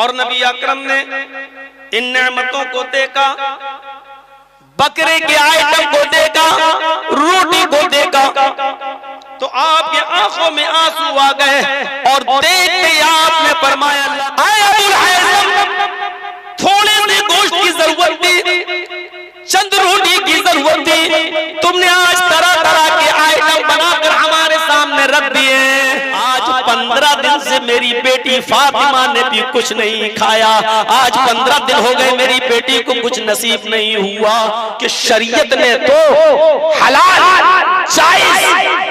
और नबी अकरम ने इन नेमतों को देखा, बकरे के आइटम को देखा, रोटी को देखा, तो आपके आंखों में आंसू आ गए और देखते आपने फरमाया, थोड़े से गोश्त की जरूरत थी, चंद रोटी की जरूरत थी, तुमने आज तरह तरह के आइटम बनाकर हमारे सामने रख दिए। आज 15 दिन से मेरी बेटी फातिमा ने भी कुछ नहीं खाया। आज 15 दिन हो गए मेरी बेटी को कुछ नसीब नहीं हुआ कि शरीयत ने तो हलाल जायज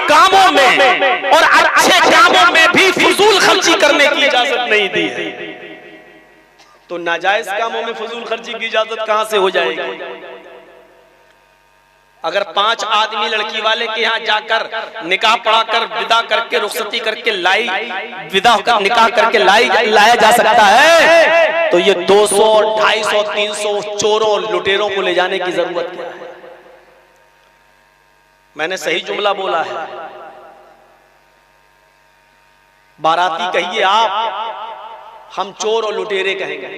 कामों में और अच्छे कामों में भी फजूल खर्ची करने की इजाजत नहीं दी है, तो नाजायज कामों में फजूल खर्ची की इजाजत कहां से हो जाएगी? अगर 5 आदमी लड़की वाले के यहाँ जाकर निकाह पढ़ाकर विदा करके रुखसती करके विदा कर निकाह करके लाया जा सकता है, तो ये 200, 250, 300 चोरों लुटेरों को ले जाने की जरूरत क्या है? मैंने सही जुमला बोला है। बाराती कहिए आप, हम चोर और लुटेरे कहेंगे।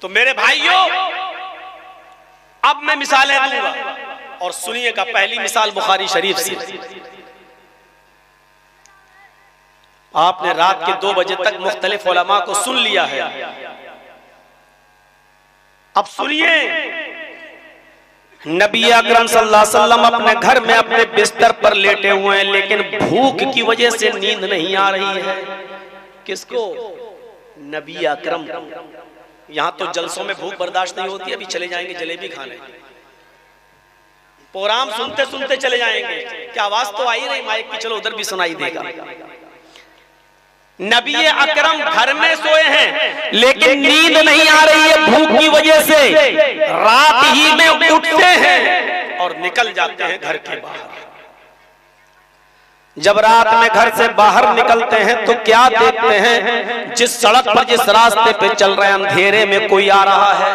तो मेरे भाइयों, अब मैं मिसालें दूंगा और सुनिएगा। पहली मिसाल बुखारी शरीफ से। आपने रात के 2 बजे तक मुख्तलिफ उलमा को सुन लिया है। अब सुनिए, नबी अकरम सल्लल्लाहु अलैहि वसल्लम अपने घर में अपने बिस्तर पर लेटे हुए हैं, लेकिन भूख की वजह से नींद नहीं आ रही है। किसको? नबी अकरम। यहां तो जलसों में भूख बर्दाश्त नहीं होती, अभी चले जाएंगे जलेबी खाने, प्रोग्राम सुनते सुनते चले जाएंगे। क्या आवाज तो आई नहीं माइक की? चलो उधर भी सुनाई देगा। नबी अकरम घर में सोए हैं, लेकिन नींद नहीं आ रही है भूख की वजह से। रात ही में उठते हैं और निकल जाते हैं घर के बाहर। जब रात में घर से बाहर निकलते हैं तो क्या देखते हैं? जिस सड़क पर, जिस रास्ते पे चल रहे हैं, अंधेरे में कोई आ रहा है।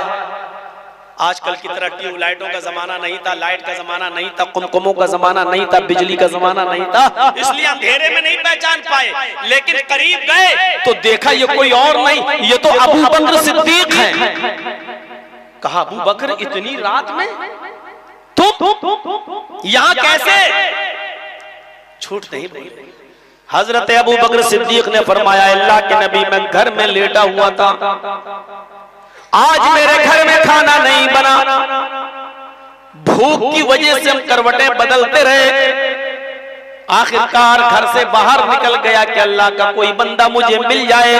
आजकल की तरह ट्यूबलाइटों का जमाना नहीं था, लाइट का जमाना नहीं था, कुमकुमों का जमाना नहीं था, बिजली का जमाना नहीं था, इसलिए अंधेरे में नहीं पहचान पाए। लेकिन करीब गए तो देखा ये कोई और नहीं, ये तो अबू बकर सिद्दीक है। कहा, अबू बकर इतनी रात में तुम यहां कैसे? झूठ नहीं बोले। हजरत अबू बकर सिद्दीक ने फरमाया, अल्लाह के नबी, मैं घर में लेटा हुआ था, आज मेरे घर में खाना नहीं बना, भूख की वजह से हम करवटें बदलते रहे, आखिरकार घर से बाहर निकल गया कि अल्लाह का कोई बंदा मुझे मिल जाए,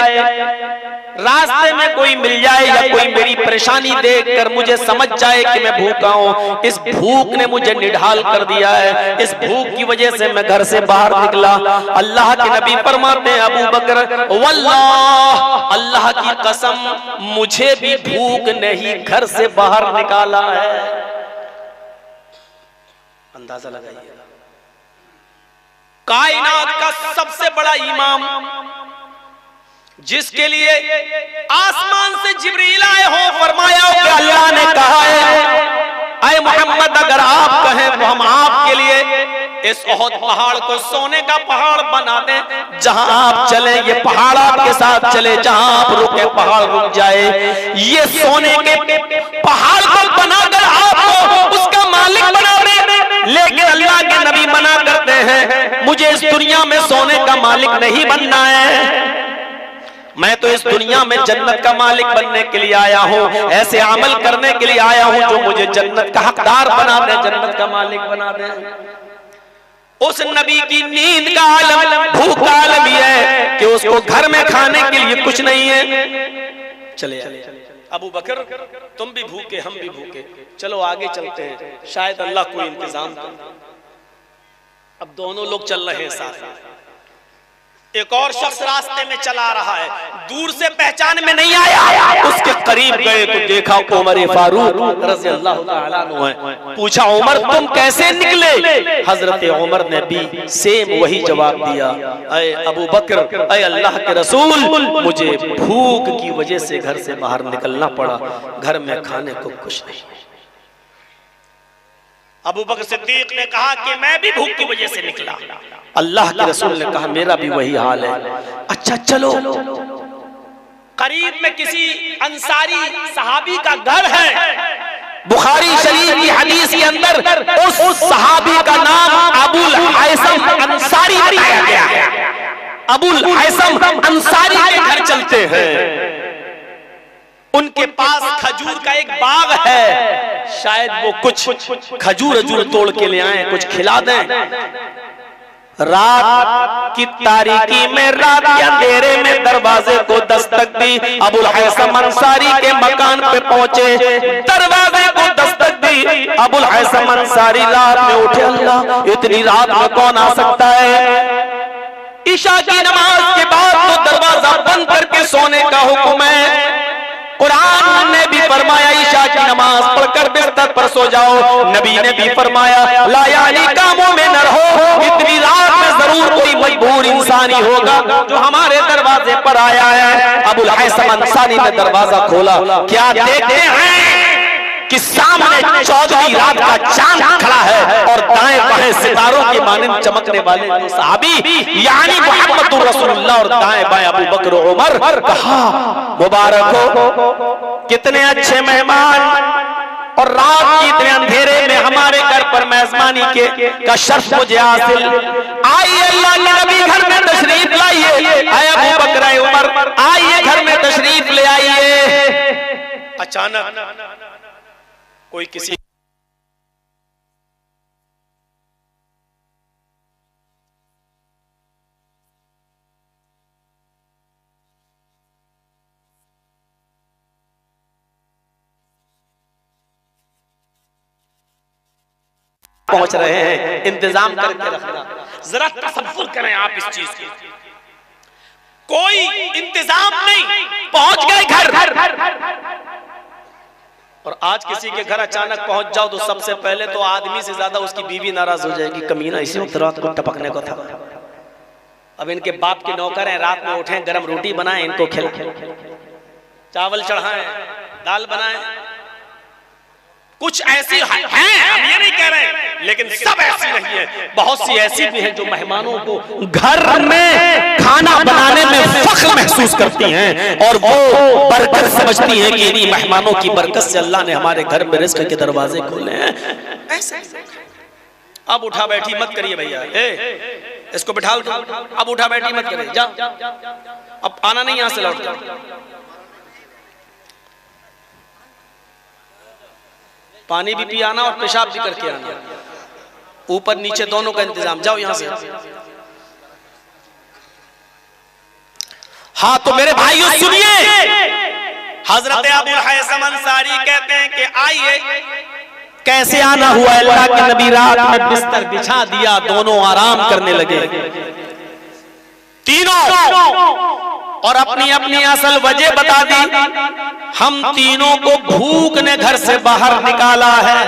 रास्ते में कोई मिल जाए या कोई मेरी परेशानी देखकर मुझे समझ जाए कि मैं भूखा हूं। इस भूख ने मुझे निढाल कर दिया है, इस भूख की वजह से मैं घर से बाहर निकला। अल्लाह के नबी फरमाते हैं, अबू बकर, वल्लाह, अल्लाह की कसम, मुझे भी भूख ने ही घर से बाहर निकाला है। अंदाजा लगाइएगा, कायनात का सबसे बड़ा इमाम, जिसके लिए आसमान से जिब्रील आए हो, फरमाया कि अल्लाह ने कहा है, ऐ मोहम्मद, अगर आप कहें तो हम आपके लिए इस ओहद पहाड़ को सोने का पहाड़ बना दें, जहां आप चले ये पहाड़ आपके साथ चले, जहां आप रुके पहाड़ रुक जाए। ये सोने के पहाड़ को बनाकर आपको उसका मालिक बना दे, लेकिन अल्लाह के नबी मना करते हैं, मुझे इस दुनिया में सोने का मालिक नहीं बनना है, मैं तो इस दुनिया में जन्नत का मालिक बनने के लिए आया हूँ, ऐसे अमल करने के लिए आया हूँ जो मुझे जन्नत का हकदार बना दे, जन्नत का मालिक बना दे। उस नबी की नींद का आलम, भूख का आलम ये है कि उसको घर में खाने के लिए कुछ नहीं है। चले अबू बकर, तुम भी भूखे, हम भी भूखे, चलो आगे चलते हैं, शायद अल्लाह कोई इंतजाम करे। अब दोनों लोग चल रहे हैं साथ, एक और शख्स रास्ते में चला रहा है, दूर से पहचान में नहीं आया, उसके करीब गए तो देखा उमर फारूक रज़ी अल्लाह तआला अन्हु है। पूछा, उमर तुम कैसे निकले? हजरत उमर ने भी सेम वही जवाब दिया, ऐ अबू बकर, ऐ अल्लाह के रसूल, मुझे भूख की वजह से घर से बाहर निकलना पड़ा, घर में खाने को कुछ नहीं। अबू बकर सिद्दीक ने कहा कि मैं भी भूख की वजह से निकला। अल्लाह के रसूल ने कहा, मेरा भी वही हाल है। अच्छा चलो, करीब में किसी अंसारी सहाबी का घर है। बुखारी शरीफ की हदीस के अंदर उस सहाबी का नाम अबुल हैसम अंसारी बताया गया है। अबुल हैसम अंसारी के घर चलते हैं, उनके पास खजूर का एक बाग है, शायद वो कुछ खजूर तोड़ के ले आए, कुछ खिला दें। रात की तारीकी में, रात के अंधेरे में दरवाजे को दस्तक दी। अबुल हैसम अंसारी के मकान पे पहुंचे, दरवाजे को दस्तक दी। अबुल हैसम अंसारी रात में उठे, अल्लाह इतनी रात में कौन आ सकता है? ईशा की नमाज के बाद तो दरवाजा बंद करके सोने का हुक्म है। कुरान ने भी फरमाया ईशा की नमाज पढ़कर बिस्तर पर सो जाओ। नबी ने भी फरमाया लायाली कामों में न रहो, इतनी रात में जरूर कोई मजबूर इंसान ही होगा जो हमारे दरवाजे पर आया है। अबुल हैसम अंसारी ने दरवाजा खोला, क्या देखते हैं कि सामने 14वीं रात का चांद खड़ा है और दाएं बाएं सितारों के मानिंद चमकने वाले दो सहाबी यानी मुहम्मदुर रसूलुल्लाह और दाएं बाएं अबू बकर और उमर। कहा मुबारक हो, कितने अच्छे मेहमान, और रात के इतने अंधेरे में हमारे घर पर मेजबानी का शर्फ मुझे हासिल। आइए अल्लाह के नबी घर में तशरीफ लाइए, आए अबू बकर उमर आइए घर में तशरीफ ले आइए। अचानक कोई किसी पहुंच रहे हैं, इंतजाम करके रखना। जरा तसव्वुर करें आप इस चीज की, कोई इंतजाम नहीं, पहुंच गए घर। और आज किसी के घर अचानक पहुंच जाओ तो सबसे पहले तो आदमी से ज्यादा उसकी बीवी नाराज हो जाएगी, कमीना इसी वक्त रात को टपकने को था। अब इनके बाप के नौकर हैं, रात में उठे गरम रोटी बनाएं, इनको खिलाएं, चावल चढ़ाएं, दाल बनाएं। कुछ ऐसी हैं, हम ये नहीं कह रहे, लेकिन सब ऐसी नहीं है। बहुत सी ऐसी भी हैं जो मेहमानों को घर में खाना बनाने में फख्र महसूस करती हैं और वो बरकत समझती हैं कि इन्हीं मेहमानों की बरकत से अल्लाह ने हमारे घर में रिज़्क़ के दरवाजे खोले हैं। ऐसे अब उठा बैठी मत करिए भैया, इसको बिठा दो, अब उठा बैठी मत करिए, जा अब आना नहीं, यहां से लौट जाओ। पानी भी पी आना और पेशाब भी करके आना, ऊपर नीचे दोनों का इंतजाम। जाओ यहां से। हाँ तो मेरे भाइयों सुनिए, हजरत अबुल हैसम अंसारी कहते हैं कि आइए, कैसे आना हुआ। अल्लाह के नबी रात में बिस्तर बिछा दिया, दोनों आराम करने लगे तीनों, और अपनी अपनी असल वजह बता दी। हम तीनों को भूख ने घर से बाहर निकाला है।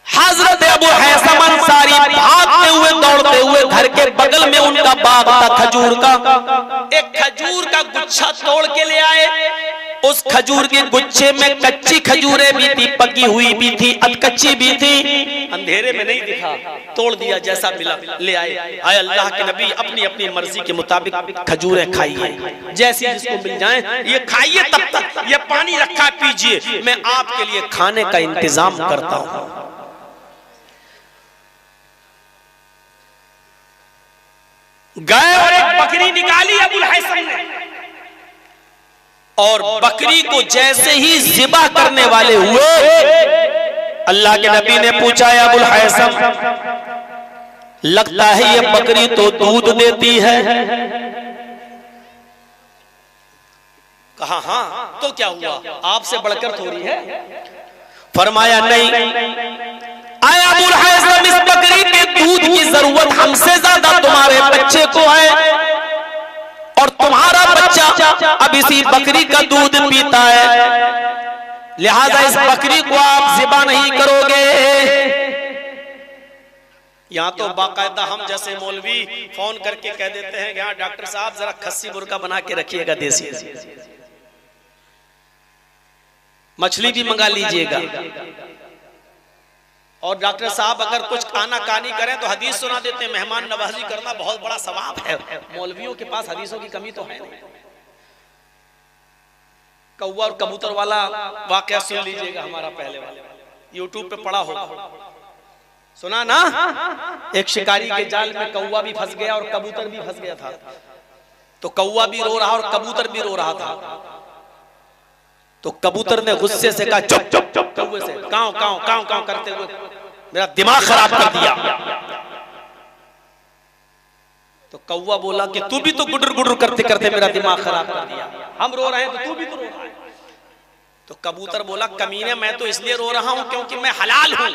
हजरत अबू हैसम अंसारी भागते हुए दौड़ते हुए घर के बगल में उनका बाग था खजूर का, एक खजूर का गुच्छा तोड़ के ले आए। उस खजूर के गुच्छे में कच्ची खजूरें भी थी, पकी हुई भी थी, अधकच्ची भी थी। अंधेरे में नहीं दिखा, तोड़ दिया, जैसा मिला ले आए। आए अल्लाह के नबी, अपनी अपनी मर्जी के मुताबिक खजूरें खाइए, जैसी जिसको मिल जाए ये खाइए, तब तक ये पानी रखा पीजिए, मैं आपके लिए खाने का इंतजाम करता हूं। गए और एक बकरी निकाली अबुल हैसम ने, और बकरी को जैसे ही ज़िबा करने वाले हुए, अल्लाह के नबी ने पूछा अबुल हैसम, लगता है ये बकरी तो दूध देती है। कहा हाँ, तो क्या हुआ, आपसे बढ़कर थोड़ी है। फरमाया नहीं, आया अबुल हैसम, इस बकरी के दूध की जरूरत हमसे ज्यादा तुम्हारे बच्चे को है, और तुम्हारा बच्चा अब इसी बकरी का दूध पीता है, लिहाजा इस बकरी को आप ज़िबा नहीं करोगे। यहाँ तो बाकायदा हम जैसे मौलवी फोन करके कह देते हैं, यहाँ डॉक्टर साहब जरा खस्सी मुर्गा बना के रखिएगा, देसी मछली भी मंगा लीजिएगा। और डॉक्टर साहब अगर कुछ खाना कानी करें तो हदीस सुना देते हैं। मेहमान नवाजी करना बहुत बड़ा सवाब है। मौलवियों के पास हदीसों की कमी तो है नहीं। कौवा और कबूतर वाला वाकया सुन लीजिएगा हमारा, पहले वाला यूट्यूब पे पड़ा होगा, सुना ना। एक शिकारी के जाल में कौवा भी फंस गया और कबूतर भी फंस गया था। तो कौवा भी रो रहा और कबूतर भी रो रहा था। तो कबूतर ने गुस्से से कहा चुप चुप चुप, कौवे से काव काव काव काव करते हुए मेरा दिमाग खराब कर दिया। तो कौवा बोला कि तू भी तो गुडर गुडर करते करते मेरा दिमाग खराब कर दिया। हम रो रहे हैं तो तू भी तो रो रहा है। तो कबूतर बोला कमीने मैं तो इसलिए रो रहा हूं क्योंकि मैं हलाल हूं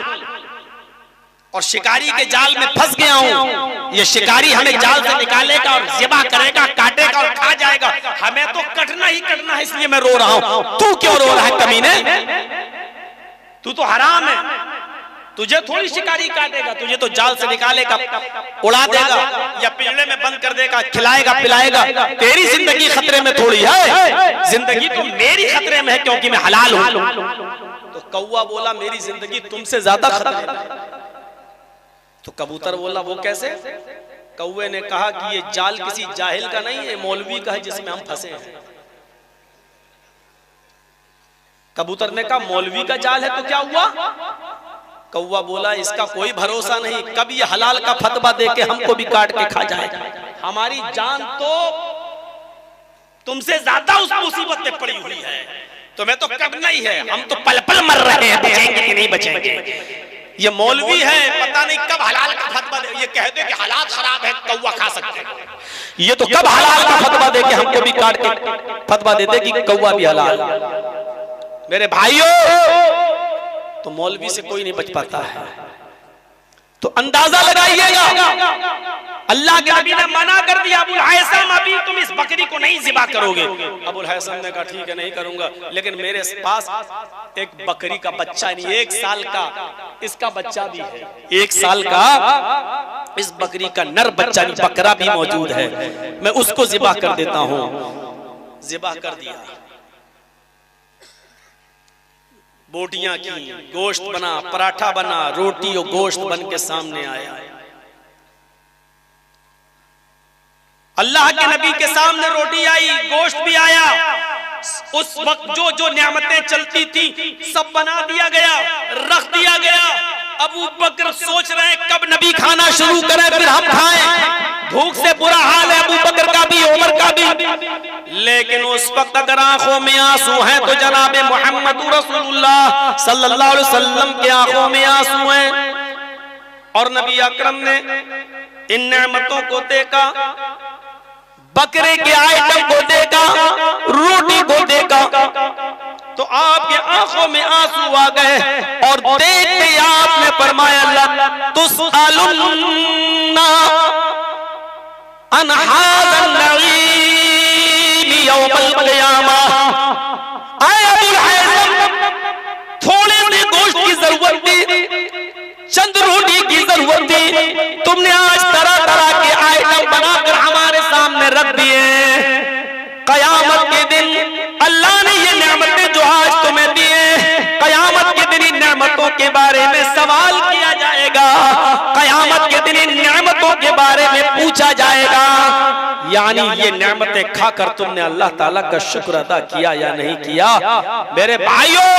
और शिकारी के जाल में फंस गया हूं। ये शिकारी हमें जाल से निकालेगा और ज़िबा करेगा, काटेगा और खा जाएगा। हमें तो कटना ही कटना है, इसलिए मैं रो रहा हूं। तू क्यों रो रहा है कमीने? तू तो हराम है, तुझे थोड़ी शिकारी काटेगा, तुझे तो जाल से निकालेगा, उड़ा देगा या पिंजरे में बंद कर देगा, खिलाएगा पिलाएगा। तेरी जिंदगी खतरे में थोड़ी है, जिंदगी तो मेरी खतरे में है क्योंकि मैं हलाल हूं। तो कौवा बोला मेरी जिंदगी तुमसे ज्यादा खतरे में है। तो कबूतर बोला वो कैसे? कौवे ने कहा कि ये जाल किसी जाहिल का नहीं है, मौलवी का है जिसमें हम फंसे हैं। कबूतर ने कहा मौलवी का जाल है तो क्या हुआ? कौवा बोला इसका कोई भरोसा नहीं, कब ये हलाल का फतवा देके हमको भी काट के खा जाएगा। हमारी जान तो तुमसे ज्यादा उस मुसीबत में पड़ी हुई है, तुम्हें तो करना ही है। हम तो पल पल मर रहे हैं, बचेंगे कि नहीं बचेंगे। ये मौलवी है पता नहीं कब हलाल का फतवा दे, ये कह दे कि हालात खराब है कौवा खा सकते हैं, ये तो कब हलाल का फतवा दे के हमको भी काट के फतवा देते कि कौवा भी हलाल। मेरे भाइयों, तो मौलवी से कोई नहीं बच पाता है। तो अंदाजा लगाइएगा, अल्लाह के नबी ने मना कर दिया, अबुल हैसम अभी तुम इस बकरी को नहीं ज़िबा करोगे। अबुल हैसम ने कहा ठीक है नहीं करूंगा, लेकिन मेरे पास एक बकरी का बच्चा नहीं, 1 साल का इसका बच्चा भी है, 1 साल का इस बकरी का नर बच्चा नहीं, बकरा भी मौजूद है, मैं उसको ज़िबा कर देता हूं। ज़िबा कर दिया, बोटियां की, गोश्त बना, पराठा बना, रोटी और गोश्त बन के सामने आया। अल्लाह के नबी के सामने रोटी आई, गोश्त भी आया। उस वक्त जो जो नियामतें चलती थी सब बना दिया गया, रख दिया गया। अबू बकर सोच रहे हैं कब नबी खाना शुरू करें फिर हम खाएं। भूख से बुरा हाल है अबू बकर का भी, उमर का भी। लेकिन उस वक्त अगर आंखों में आंसू हैं तो जनाबे मोहम्मद रसूलुल्लाह सल्लल्लाहु अलैहि वसल्लम के आंखों में आंसू हैं। और नबी अकरम ने इन नेमतों को देखा, बकरे के आइटम को देखा, रोटी को देखा, तो आपके आंखों में आंसू आ गए और देखते आपने फरमाया तुसअलुन्ना अन हाज़ल नईम यौमल क़ियामह। आए अबुल हैसम, थोड़े से गोश्त की जरूरत थी, चंद रोटी की जरूरत थी, तुमने आज तरह तरह के आइटम बनाकर हमारे सामने रख दिए। कयामत के दिन अल्लाह ने ये नेमतें जो आज तुम्हें दी हैं, कयामत के दिन इन नेमतों के बारे में सवाल किया जाएगा, कयामत के दिन इन नेमतों के बारे में पूछा जाएगा। यानी ये नेमतें खाकर तुमने अल्लाह ताला का शुक्र अदा किया या नहीं किया। मेरे भाइयों,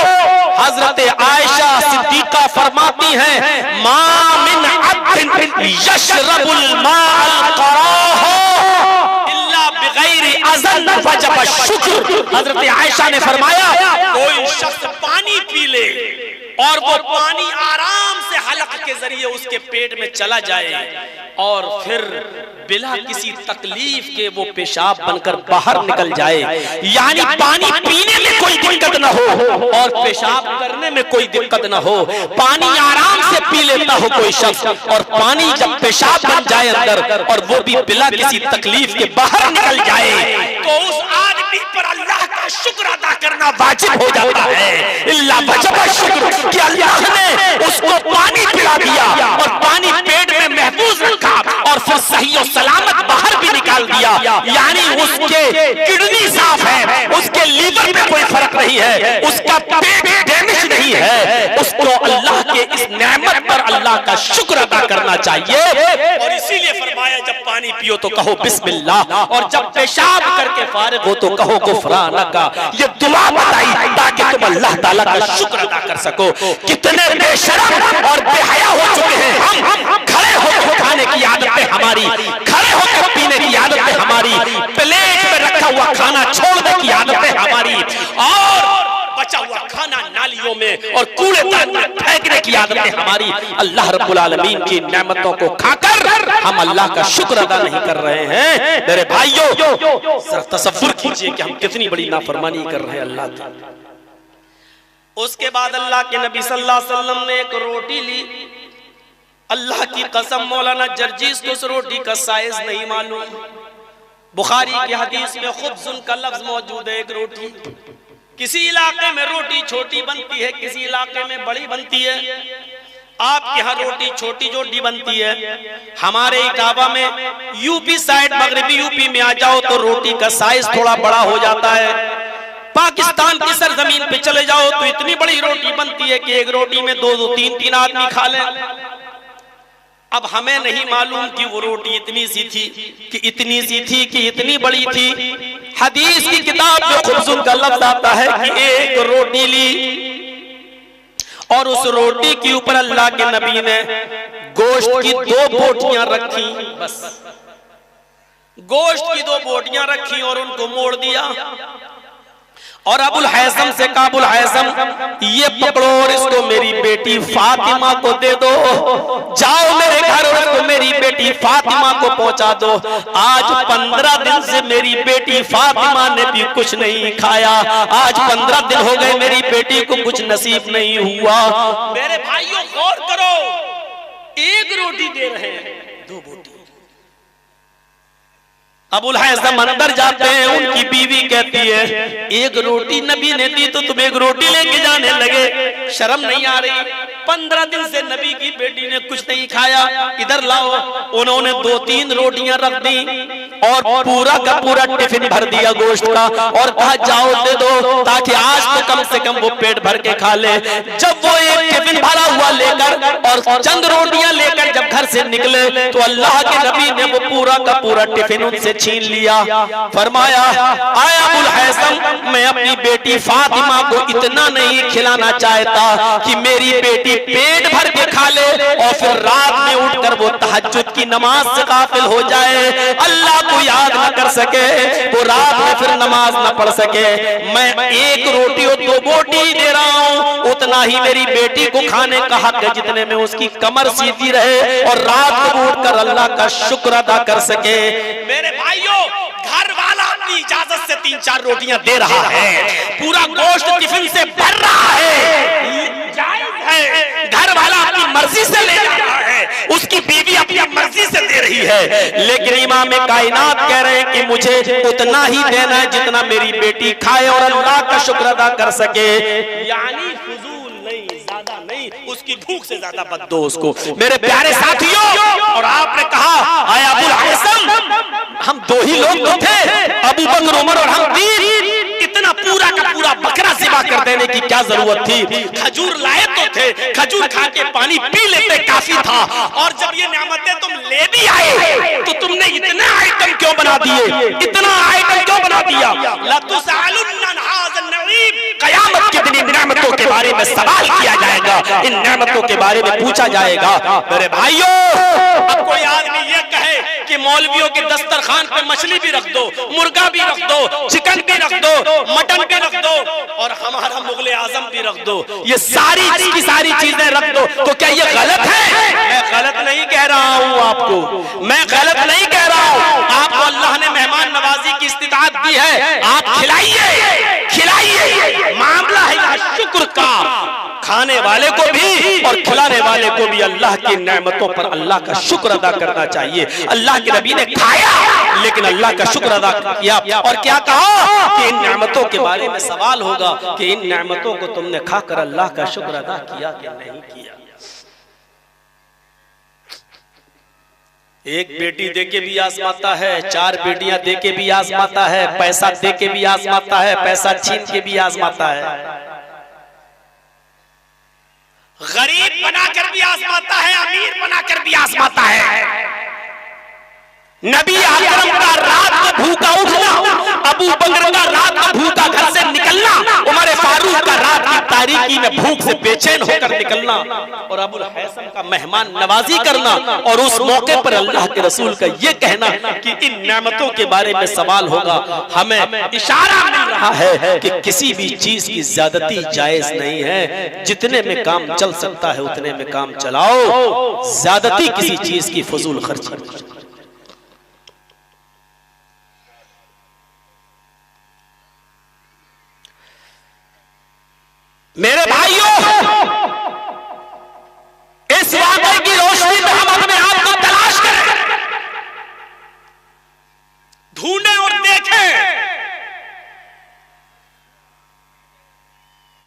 हजरत आयशा सिद्दीका फरमाती हैं मा मिन अब्दिन यशरबुल माअल क़राह इल्ला बिगैरि अज़न वजब शुक्र। हजरत आयशा ने फरमाया कोई शख्स पानी पी ले और वो पानी आराम से हलक के जरिए उसके पेट में चला जाए और फिर बिना किसी तकलीफ के वो पेशाब बनकर बाहर निकल जाए, यानी पानी पीने में कोई दिक्कत ना हो और पेशाब करने में कोई दिक्कत ना हो। पानी आराम से पी लेता हो कोई शख्स और पानी जब पेशाब बन जाए अंदर और वो भी बिना किसी तकलीफ के बाहर निकल जाए, तो उस आदमी पर अल्लाह का शुक्र अदा करना वाजिब हो जाता है। इल्ला वजब शुक्र कि अल्लाह ने उसको पानी पिला दिया और पानी पेट में महफूज रखा और फिर सही और सलामत बाहर भी निकाल दिया, यानी उसके किडनी साफ है, उसके लीवर में कोई फर्क नहीं है, उसका पेट डैमेज नहीं है। उसको अल्लाह के इस नेमत अल्लाह का शुक्र अदा करना चाहिए। और इसीलिए फरमाया जब पानी पियो तो कहो बिस्मिल्लाह, और जब पेशाब करके फारिग हो तो कहो गुफरानका। ये दुआ बताई ताकि तुम अल्लाह ताला का शुक्र अदा कर सको। कितने बेशरम और बेहया हो चुके हैं हम। खड़े होकर खाने की आदत है हमारी, खड़े होकर पीने की आदत है हमारी, प्लेट में रखा हुआ खाना छोड़ने की आदत है हमारी, और बचा हुआ खाना नालियों में और कूड़ेदान में फेंकने की आदत है हमारी। अल्लाह रब्बुल आलमीन की नेमतों को खाकर हम अल्लाह का शुक्र अदा नहीं कर रहे हैं। मेरे भाइयों, सिर्फ तसव्वुर कीजिए कि हम कितनी बड़ी नाफरमानी कर रहे हैं अल्लाह की। उसके बाद अल्लाह के नबी सल्लल्लाहु अलैहि वसल्लम ने एक रोटी ली। अल्लाह की कसम मौलाना जर्जीस को उस रोटी का साइज नहीं मालूम। बुखारी की हदीस में खुब्ज़ुन का लफ्ज मौजूद है। एक रोटी, किसी इलाके में रोटी छोटी बनती है, किसी इलाके में बड़ी बनती है। आपके यहाँ रोटी छोटी रोटी बनती है, हमारे इटावा में यूपी साइड मगरबी यूपी में आ जाओ तो रोटी का साइज थोड़ा बड़ा हो जाता है। पाकिस्तान की सरजमीन पे चले जाओ तो इतनी बड़ी रोटी बनती है कि एक रोटी में दो दो तीन तीन आदमी खा लें। अब हमें नहीं मालूम कि वो रोटी इतनी सी थी कि इतनी सी थी कि इतनी बड़ी थी। हदीस की किताब में खुब्ज़ुन का लफ्ज आता है कि एक रोटी ली और उस रोटी के ऊपर अल्लाह के नबी ने गोश्त की दो बोटियां रखी। बस गोश्त की दो बोटियां रखी और उनको मोड़ दिया और अबुल हैसम से कहा, अबुल हैसम ये पकड़ो और इसको मेरी बेटी फातिमा को दे दो। जाओ मेरे घर और इसको मेरी बेटी फातिमा को पहुंचा दो। आज 15 दिन से मेरी बेटी फातिमा ने भी कुछ नहीं खाया। आज 15 दिन हो गए मेरी बेटी को कुछ नसीब नहीं हुआ। मेरे भाइयों गौर करो, एक रोटी दे रहे हैं, दो बोटी। अबुल हैसम अंदर जाते हैं, उनकी बीवी कहती है एक रोटी नबी ने दी तो तुम एक रोटी लेके जाने लगे, शर्म नहीं आ रही? 15 दिन से नबी की बेटी ने कुछ नहीं खाया, इधर लाओ। उन्होंने 2-3 रोटियां रख दी और पूरा का पूरा टिफिन भर दिया गोश्त का और कहा जाओ दे दो ताकि आज तो कम से कम वो पेट भर के खा ले। जब वो एक टिफिन भरा हुआ लेकर और चंद रोटियां लेकर जब घर से निकले तो अल्लाह के नबी ने वो पूरा का पूरा टिफिन उनसे छीन लिया। फरमाया आया अबुल हैसम, मैं अपनी बेटी फातिमा को इतना नहीं खिलाना चाहता कि मेरी बेटी पेट भर के खा ले और फिर रात में उठकर वो तहज्जुद की नमाज से गाफिल हो जाए, अल्लाह को याद न कर सके, वो रात में फिर नमाज न पढ़ सके। मैं एक रोटी और 2 बोटी दे रहा हूँ, उतना ही मेरी बेटी को खाने का हक है जितने में उसकी कमर सीधी रहे और रात को उठकर अल्लाह का शुक्र अदा कर सके। मेरे भाइयों, घर वाला अपनी इजाजत से 3-4 रोटियां दे रहा है, पूरा गोश्त टिफिन से भर रहा है, जायज है। घर वाला अपनी मर्जी से ले रहा है, उसकी बीवी अपनी मर्जी से दे रही है, लेकिन इमाम कायनात कह रहे हैं कि मुझे उतना ही देना है जितना मेरी बेटी खाए और अल्लाह का शुक्र अदा कर सके। यानी फुजूल नहीं, ज्यादा नहीं, उसकी भूख से ज्यादा बद दो उसको। मेरे प्यारे साथियों, और आपने कहा आया अबुल हैसम, हम 2 ही लोग तो थे, अबू बकर उमर और हम 3, इतना पूरा का पूरा बकरा ज़िबा कर देने की क्या जरूरत थी? खजूर लाए तो थे, खजूर खा के पानी पी लेते काफी था, और जब ये नेमतें तुम ले भी आए तो तुमने इतना आइटम क्यों बना दिए? इतना आइटम क्यों बना दिया? लतुसअलुन्ना अन हाज़ल नईम, क़यामत के दिन इन नेमतों के बारे में सवाल किया जाएगा, इन नेमतों के बारे में पूछा जाएगा। मेरे भाइयों, अब कोई आदमी ये कहे कि मौलवियों के दस्तरखान पे मछली भी रख दो, मुर्गा भी रख दो, चिकन भी रख दो, मटन भी रख दो और हमारा मुगले आजम भी रख दो, ये सारी की सारी चीजें रख दो, तो क्या ये गलत है? मैं गलत नहीं कह रहा हूँ आपको, मैं गलत नहीं कह रहा हूँ। आपको अल्लाह ने मेहमान नवाजी की इस्तिताअत दी है, आप खिलाइए, खिलाइए। मामला है यहाँ शुक्र का, खाने वाले को भी और खिलाने वाले को भी अल्लाह की नेमतों पर अल्लाह का शुक्र अदा करना चाहिए। अल्लाह के नबी ने खाया लेकिन अल्लाह का शुक्र अदा किया और क्या कहा कि इन नेमतों के बारे में सवाल होगा कि इन नेमतों को तुमने खाकर अल्लाह का शुक्र अदा किया कि नहीं किया। एक बेटी देके भी आजमाता है, 4 बेटियां देके भी आजमाता है, पैसा देके भी आजमाता है, पैसा छीन के भी आजमाता है, गरीब बना बनाकर भी आजमाता है, अमीर बनाकर भी आजमाता है। नबी आकरम का रात में भूखा उठना, अबू बकर का रात में भूखा घर से निकलना, उमर फारूक का रात की तारीकी में भूख से बेचैन होकर निकलना, और अबुल हैसम का मेहमान नवाजी करना, और उस मौके पर अल्लाह के रसूल का ये कहना कि इन नेमतों के बारे में सवाल होगा। हमें इशारा मिल रहा है कि किसी भी चीज की ज्यादती जायज नहीं है। जितने में काम चल सकता है उतने में काम चलाओ, ज्यादती किसी चीज की फजूल खर्ची